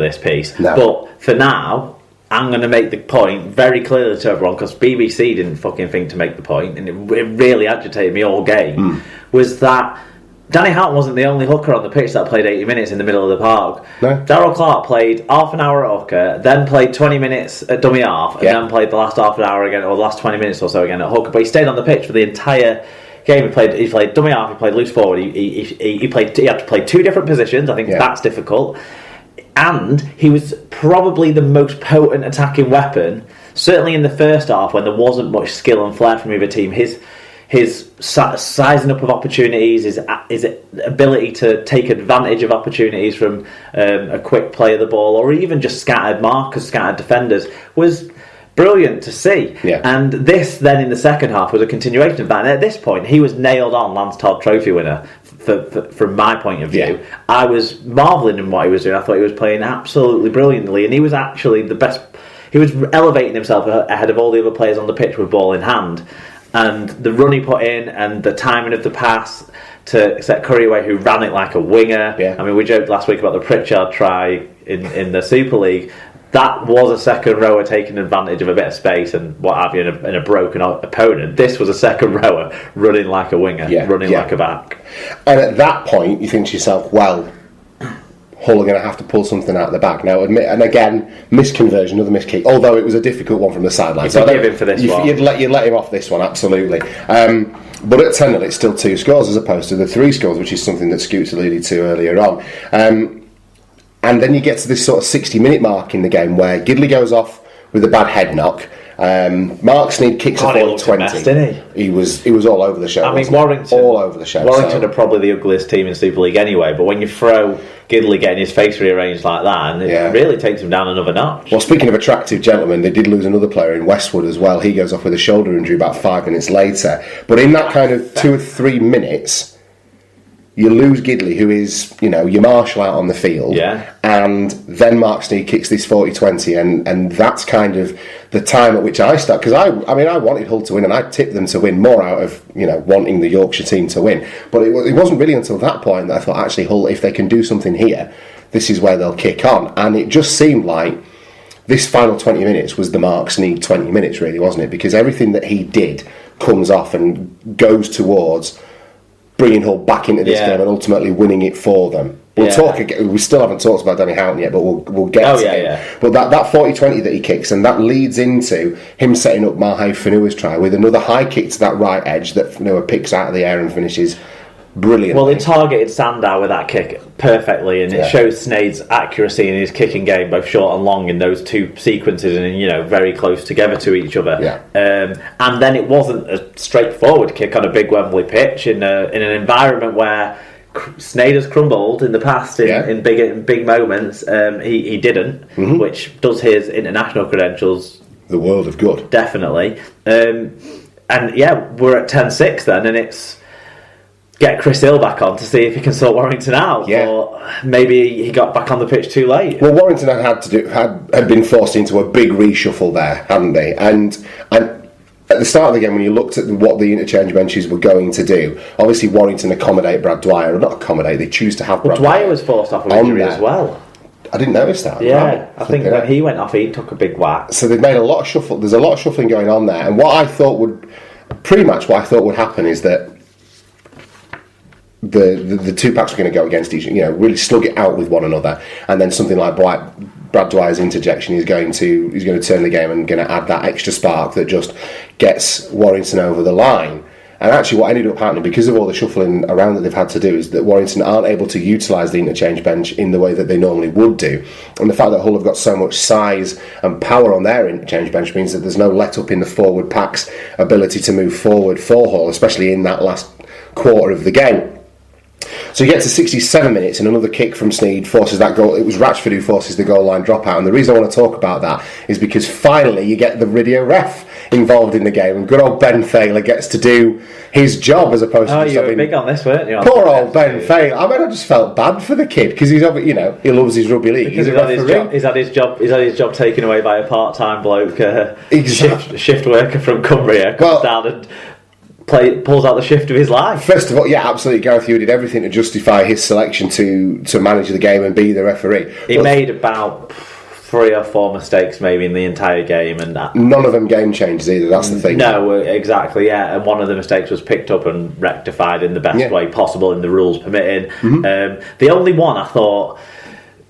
this piece. No. But for now, I'm going to make the point very clearly to everyone, because BBC didn't fucking think to make the point, and it really agitated me all game, was that Danny Houghton wasn't the only hooker on the pitch that played 80 minutes in the middle of the park. No. Darryl Clark played half an hour at hooker, then played 20 minutes at dummy half, and then played the last half an hour again, or the last 20 minutes or so again at hooker. But he stayed on the pitch for the entire game. He played dummy half, he played loose forward, he had to play two different positions. I think that's difficult. And he was probably the most potent attacking weapon, certainly in the first half when there wasn't much skill and flair from either team. His sizing up of opportunities, his ability to take advantage of opportunities from a quick play of the ball, or even just scattered markers, scattered defenders, was brilliant to see. And this then in the second half was a continuation of that. And at this point he was nailed on Lance Todd Trophy winner from my point of view. I was marvelling in what he was doing. I thought he was playing absolutely brilliantly, and he was actually the best. He was elevating himself ahead of all the other players on the pitch with ball in hand. And the run he put in and the timing of the pass to set Curry away, who ran it like a winger. I mean, we joked last week about the Pritchard try in the Super League. That was a second rower taking advantage of a bit of space and what have you in a broken opponent. This was a second rower running like a winger, running like a back. And at that point, you think to yourself, well, Hull are going to have to pull something out of the back. Now, and again, misconversion, another miskick, although it was a difficult one from the sideline. So forgive him for this one. You'd let him off this one, absolutely. But at 10-0, it's still 2 scores as opposed to the 3 scores, which is something that Scoots alluded to earlier on. And then you get to this sort of 60-minute mark in the game where Gidley goes off with a bad head knock. Mark Sneyd kicks a ball at 20. Didn't he? He was all over the show. I mean, Warrington, all over the show. Warrington are probably the ugliest team in Super League anyway. But when you throw Gidley getting his face rearranged like that, and it really takes him down another notch. Well, speaking of attractive gentlemen, they did lose another player in Westwood as well. He goes off with a shoulder injury about 5 minutes later. But in that kind of 2 or 3 minutes, you lose Gidley, who is, your marshal out on the field, and then Mark Sneyd kicks this 40-20, and that's kind of the time at which I start, because I wanted Hull to win, and I tipped them to win more out of, wanting the Yorkshire team to win, but it wasn't really until that point that I thought, actually, Hull, if they can do something here, this is where they'll kick on, and it just seemed like this final 20 minutes was the Mark Sneyd 20 minutes, really, wasn't it? Because everything that he did comes off and goes towards bringing Hull back into this game and ultimately winning it for them. We'll talk again. We still haven't talked about Danny Houghton yet, but we'll get to him. But that 40-20 that he kicks, and that leads into him setting up Mahe Fanua's try with another high kick to that right edge that Fanua picks out of the air and finishes brilliantly. Well, he targeted Sandow with that kick perfectly, and it shows Sneyd's accuracy in his kicking game, both short and long, in those two sequences, and very close together to each other. And then it wasn't a straightforward kick on a big Wembley pitch in an environment where Sneyd has crumbled in the past in big moments. He didn't, which does his international credentials the world of good, definitely. And we're at 10-6 then, and it's get Chris Hill back on to see if he can sort Warrington out, or maybe he got back on the pitch too late. Well, Warrington had been forced into a big reshuffle there, hadn't they? And at the start of the game, when you looked at what the interchange benches were going to do, obviously Warrington accommodate Brad Dwyer, or not accommodate, they choose to have Brad Dwyer was forced off with injury as well. I didn't notice that. I think when he went off, he took a big whack. So they've made a lot of shuffle. There's a lot of shuffling going on there, and what I thought would happen is that the two packs were going to go against each, really slug it out with one another, and then something like Brad Dwyer's interjection is going to turn the game and going to add that extra spark that just gets Warrington over the line. And actually what ended up happening, because of all the shuffling around that they've had to do, is that Warrington aren't able to utilise the interchange bench in the way that they normally would do. And the fact that Hull have got so much size and power on their interchange bench means that there's no let up in the forward pack's ability to move forward for Hull, especially in that last quarter of the game. So you get to 67 minutes and another kick from Sneyd forces that goal. It was Ratchford who forces the goal line dropout, and the reason I want to talk about that is because finally you get the video ref involved in the game, and good old Ben Thaler gets to do his job as opposed to just you were big on this, weren't you? Poor old Ben Thaler. I just felt bad for the kid because he's he loves his rugby league. Because he's had his job taken away by a part-time bloke, shift worker from Cumbria, comes down and pulls out the shift of his life. First of all, yeah, absolutely. Gareth Hughes did everything to justify his selection to manage the game and be the referee. He made about 3 or 4 mistakes maybe in the entire game, and none of them game changers either. That's the thing. No, exactly. Yeah, and one of the mistakes was picked up and rectified in the best way possible, in the rules permitting. The only one I thought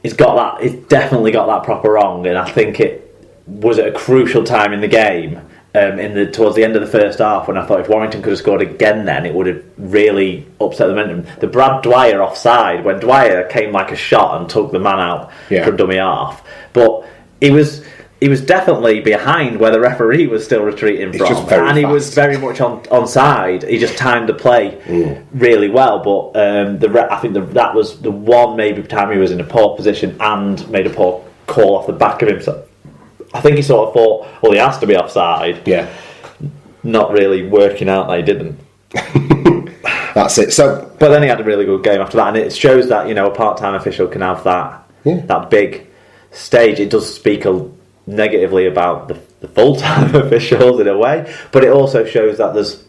he's definitely got that proper wrong, and I think it was at a crucial time in the game. Towards the end of the first half, when I thought if Warrington could have scored again, then it would have really upset the momentum. The Brad Dwyer offside, when Dwyer came like a shot and took the man out from dummy half, but he was definitely behind where the referee was still retreating from, and he was very much on side. He just timed the play really well, but I think that was the one maybe time he was in a poor position and made a poor call off the back of him. So I think he sort of thought, well, he has to be offside. Yeah. Not really working out that he didn't. That's it. So, but then he had a really good game after that, and it shows that a part-time official can have that big stage. It does speak negatively about the full-time officials in a way, but it also shows that there's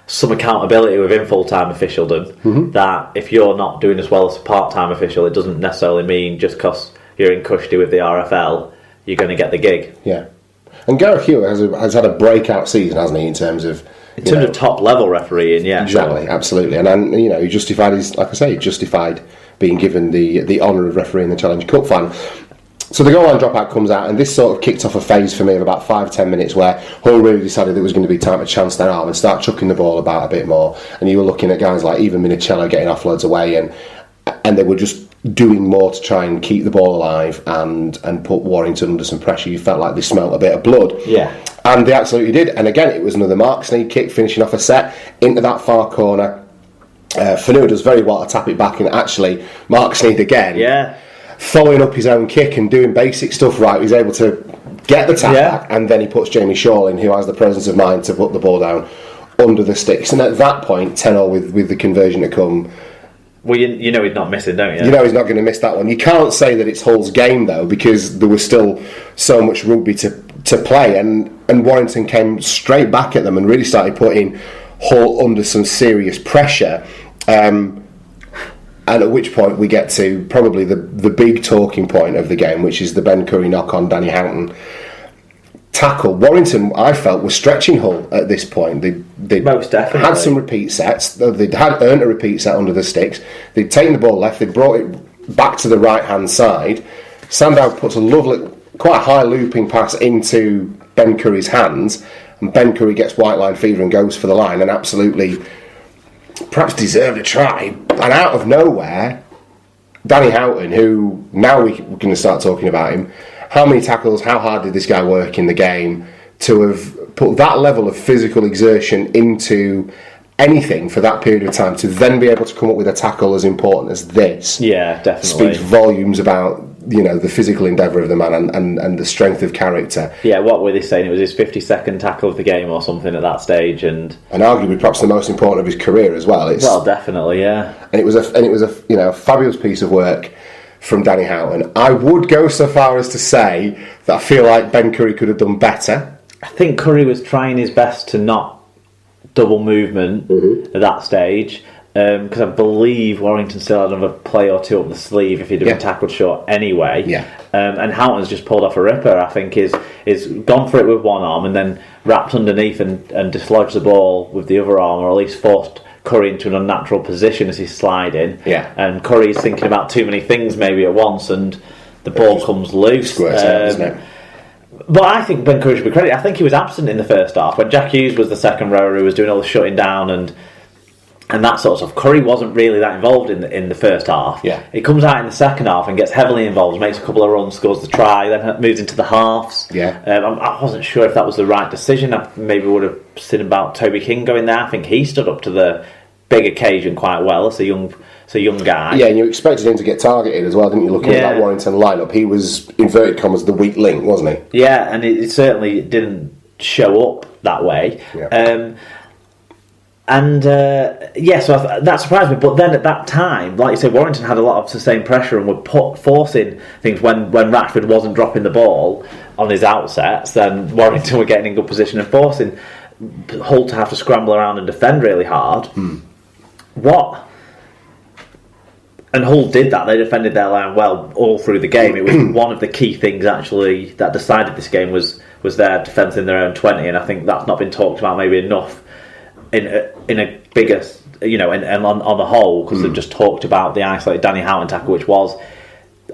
some accountability within full-time officialdom. That if you're not doing as well as a part-time official, it doesn't necessarily mean just because you're in custody with the RFL you're going to get the gig. Yeah. And Gareth Hughes has had a breakout season, hasn't he, in terms of top level refereeing, yeah. Exactly, sure. Absolutely. And he justified being given the honour of refereeing the Challenge Cup final. So the goal line dropout comes out, and this sort of kicked off a phase for me of about 5-10 minutes where Hull really decided it was going to be time to chance their arm and start chucking the ball about a bit more. And you were looking at guys like even Minicello getting offloads away, and they were just doing more to try and keep the ball alive and put Warrington under some pressure. You felt like they smelt a bit of blood. Yeah. And they absolutely did. And again, it was another Mark Sneed kick finishing off a set into that far corner. Fanua does very well to tap it back, and actually Mark Sneed again, following up his own kick and doing basic stuff right, he's able to get the tap back, and then he puts Jamie Shaw in, who has the presence of mind to put the ball down under the sticks. And at that point, 10-0 with the conversion to come. Well, he's not missing, don't you? You know he's not going to miss that one. You can't say that it's Hull's game, though, because there was still so much rugby to play, and Warrington came straight back at them and really started putting Hull under some serious pressure. And at which point we get to probably the big talking point of the game, which is the Ben Curry knock on Danny Houghton tackle. Warrington, I felt, was stretching Hull at this point. They'd most definitely had some repeat sets. They'd had earned a repeat set under the sticks. They'd taken the ball left. They'd brought it back to the right hand side. Sandow puts a lovely, quite high looping pass into Ben Curry's hands, and Ben Curry gets white line fever and goes for the line, and absolutely perhaps deserved a try. And out of nowhere, Danny Houghton, who now we're going to start talking about him. How many tackles, how hard did this guy work in the game to have put that level of physical exertion into anything for that period of time, to then be able to come up with a tackle as important as this? Yeah, definitely. Speaks volumes about the physical endeavour of the man and the strength of character. Yeah, what were they saying? It was his 52nd tackle of the game or something at that stage, and arguably perhaps the most important of his career as well. Well, definitely, yeah. And it was a fabulous piece of work from Danny Houghton. I would go so far as to say that I feel like Ben Curry could have done better. I think Curry was trying his best to not double movement at that stage, because I believe Warrington still had another play or two up the sleeve if he'd have been tackled short anyway. Yeah. And Houghton's just pulled off a ripper. I think is gone for it with one arm and then wrapped underneath and dislodged the ball with the other arm, or at least forced Curry into an unnatural position as he's sliding. Yeah. And Curry's thinking about too many things maybe at once, and the ball comes loose. Squirts out, doesn't it? But I think Ben Curry should be credited. I think he was absent in the first half when Jack Hughes was the second rower who was doing all the shutting down and that sort of stuff. Curry wasn't really that involved in the first half. Yeah. He comes out in the second half and gets heavily involved, makes a couple of runs, scores the try, then moves into the halves. Yeah. I wasn't sure if that was the right decision. I maybe would have seen about Toby King going there. I think he stood up to the big occasion quite well as a young guy. Yeah, and you expected him to get targeted as well, didn't you? Looking at that Warrington lineup, he was, inverted commas, the weak link, wasn't he? Yeah, and it certainly didn't show up that way. Yeah. So that surprised me. But then at that time, like you said, Warrington had a lot of sustained pressure and were forcing things when Ratchford wasn't dropping the ball on his outsets. Then Warrington were getting in good position and forcing Hull to have to scramble around and defend really hard. And Hull did that. They defended their line well all through the game. It was one of the key things actually that decided this game was their defence in their own 20, and I think that's not been talked about maybe enough in a bigger, and on the whole, because they've just talked about the isolated Danny Houghton tackle, which was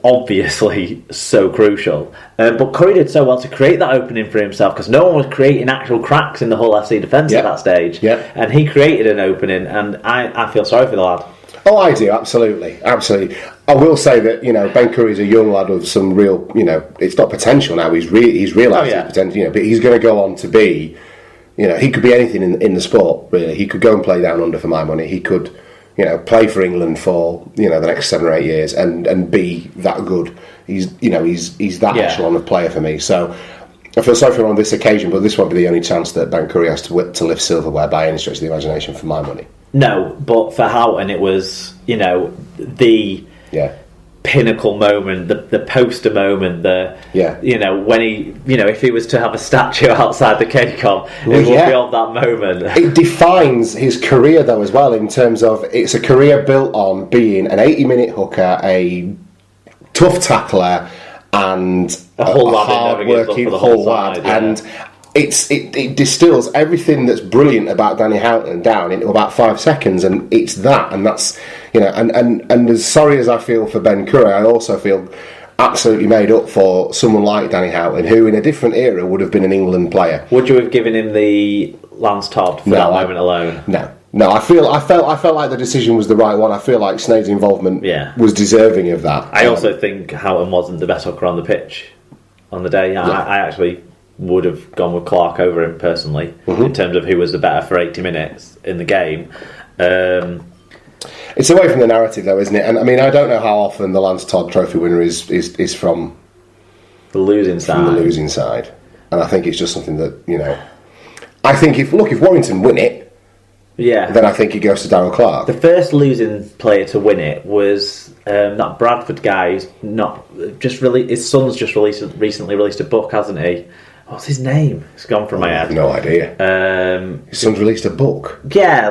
obviously so crucial. But Curry did so well to create that opening for himself, because no one was creating actual cracks in the Hull FC defence at that stage. And he created an opening, and I feel sorry for the lad. Oh, I do, absolutely. I will say that, Ben Curry's a young lad with some real, it's not potential now, he's realised his potential, but he's going to go on to be, he could be anything in the sport, really. He could go and play down under for my money. He could, play for England for, the next 7 or 8 years and be that good. He's that echelon of player for me. So I feel sorry for him on this occasion, but this won't be the only chance that Ben Curry has to lift silverware by any stretch of the imagination for my money. No, but for Houghton it was, the pinnacle moment, the poster moment, when he, if he was to have a statue outside the K-Com, it would be of that moment. It defines his career though as well, in terms of it's a career built on being an 80-minute hooker, a tough tackler, and a hard-working Hull lad, and it distills everything that's brilliant about Danny Houghton down into about 5 seconds, and it's that, and that's, and as sorry as I feel for Ben Curry, I also feel absolutely made up for someone like Danny Houghton, who in a different era would have been an England player. Would you have given him the Lance Todd for that moment alone? No, I felt like the decision was the right one. I feel like Snade's involvement was deserving of that. I also think Houghton wasn't the best hooker on the pitch on the day. I actually would have gone with Clark over him personally, in terms of who was the better for 80 minutes in the game. It's away from the narrative though, isn't it? And I mean, I don't know how often the Lance Todd Trophy winner is from the losing side. From the losing side. And I think it's just something that, I think if Warrington win it, then I think it goes to Darryl Clark. The first losing player to win it was that Bradford guy. His son's just recently released a book, hasn't he? What's his name? It's gone from my head. No idea. His son's released a book. Yeah,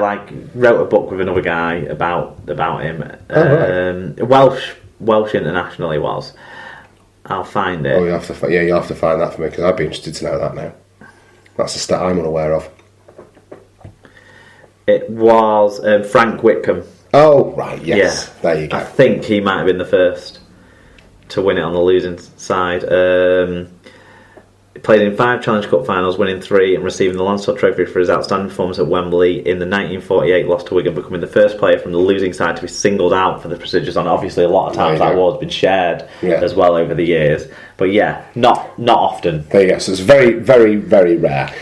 wrote a book with another guy about him. Right. Welsh international he was. I'll find it. Oh, you'll have to find that for me, because I'd be interested to know that now. That's a stat I'm unaware of. It was Frank Whitcomb. Oh, right, yes. Yeah. There you go. I think he might have been the first to win it on the losing side. He played in 5 Challenge Cup finals, winning 3 and receiving the Lance Todd Trophy for his outstanding performance at Wembley in the 1948 loss to Wigan, becoming the first player from the losing side to be singled out for the prestigious honour. Obviously, a lot of times that award's been shared as well over the years. But not often. There you go. So it's very, very, very rare.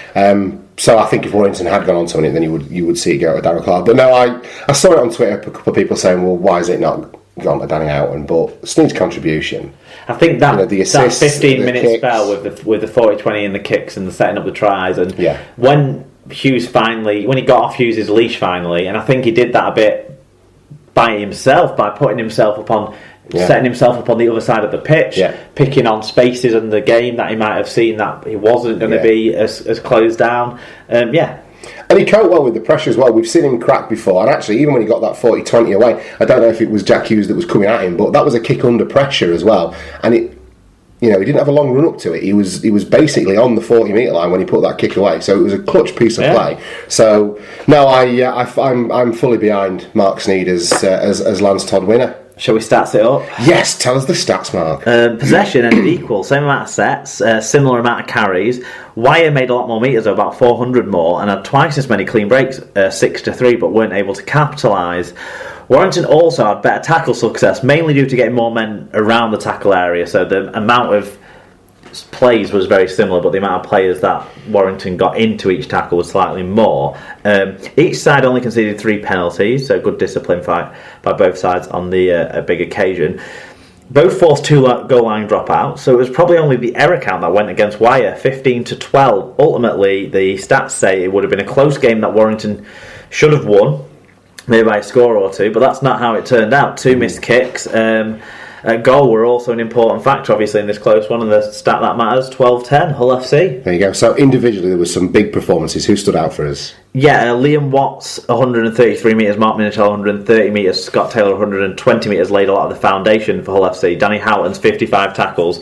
So I think if Warrington had gone on to win it, then you would see it go to Darryl Clark. But no, I saw it on Twitter, a couple of people saying, well, why is it not gone to Danny Houghton? But Snead's contribution, I think that the assists, that 15-minute spell with the 40-20 and the kicks and the setting up the tries, and when he got off Hughes' leash finally, and I think he did that a bit by himself, by putting himself upon setting himself up on the other side of the pitch, picking on spaces in the game that he might have seen that he wasn't going to be as closed down. And he coped well with the pressure as well. We've seen him crack before, and actually even when he got that 40-20 away, I don't know if it was Jack Hughes that was coming at him, but that was a kick under pressure as well. And he didn't have a long run up to it. He was basically on the 40-metre line when he put that kick away. So it was a clutch piece of play. So no, I'm fully behind Mark Snead as Lance Todd winner. Shall we stats it up? Yes, tell us the stats, Mark. Possession ended equal, same amount of sets, similar amount of carries. Wire made a lot more metres, about 400 more, and had twice as many clean breaks, 6-3, but weren't able to capitalise. Warrington also had better tackle success, mainly due to getting more men around the tackle area, so the amount of plays was very similar, but the amount of players that Warrington got into each tackle was slightly more. Each side only conceded 3 penalties, so good discipline fight by both sides on the a big occasion. Both forced 2 goal line dropouts, so it was probably only the error count that went against Wire, 15-12. Ultimately, the stats say it would have been a close game that Warrington should have won, maybe by a score or 2, but that's not how it turned out. 2 missed kicks. Goal were also an important factor, obviously, in this close one, and the stat that matters, 12-10, Hull FC. There you go. So individually, there was some big performances. Who stood out for us? Yeah, Liam Watts, 133 metres, Mark Minichel, 130 metres, Scott Taylor, 120 metres, laid a lot of the foundation for Hull FC. Danny Houghton's 55 tackles,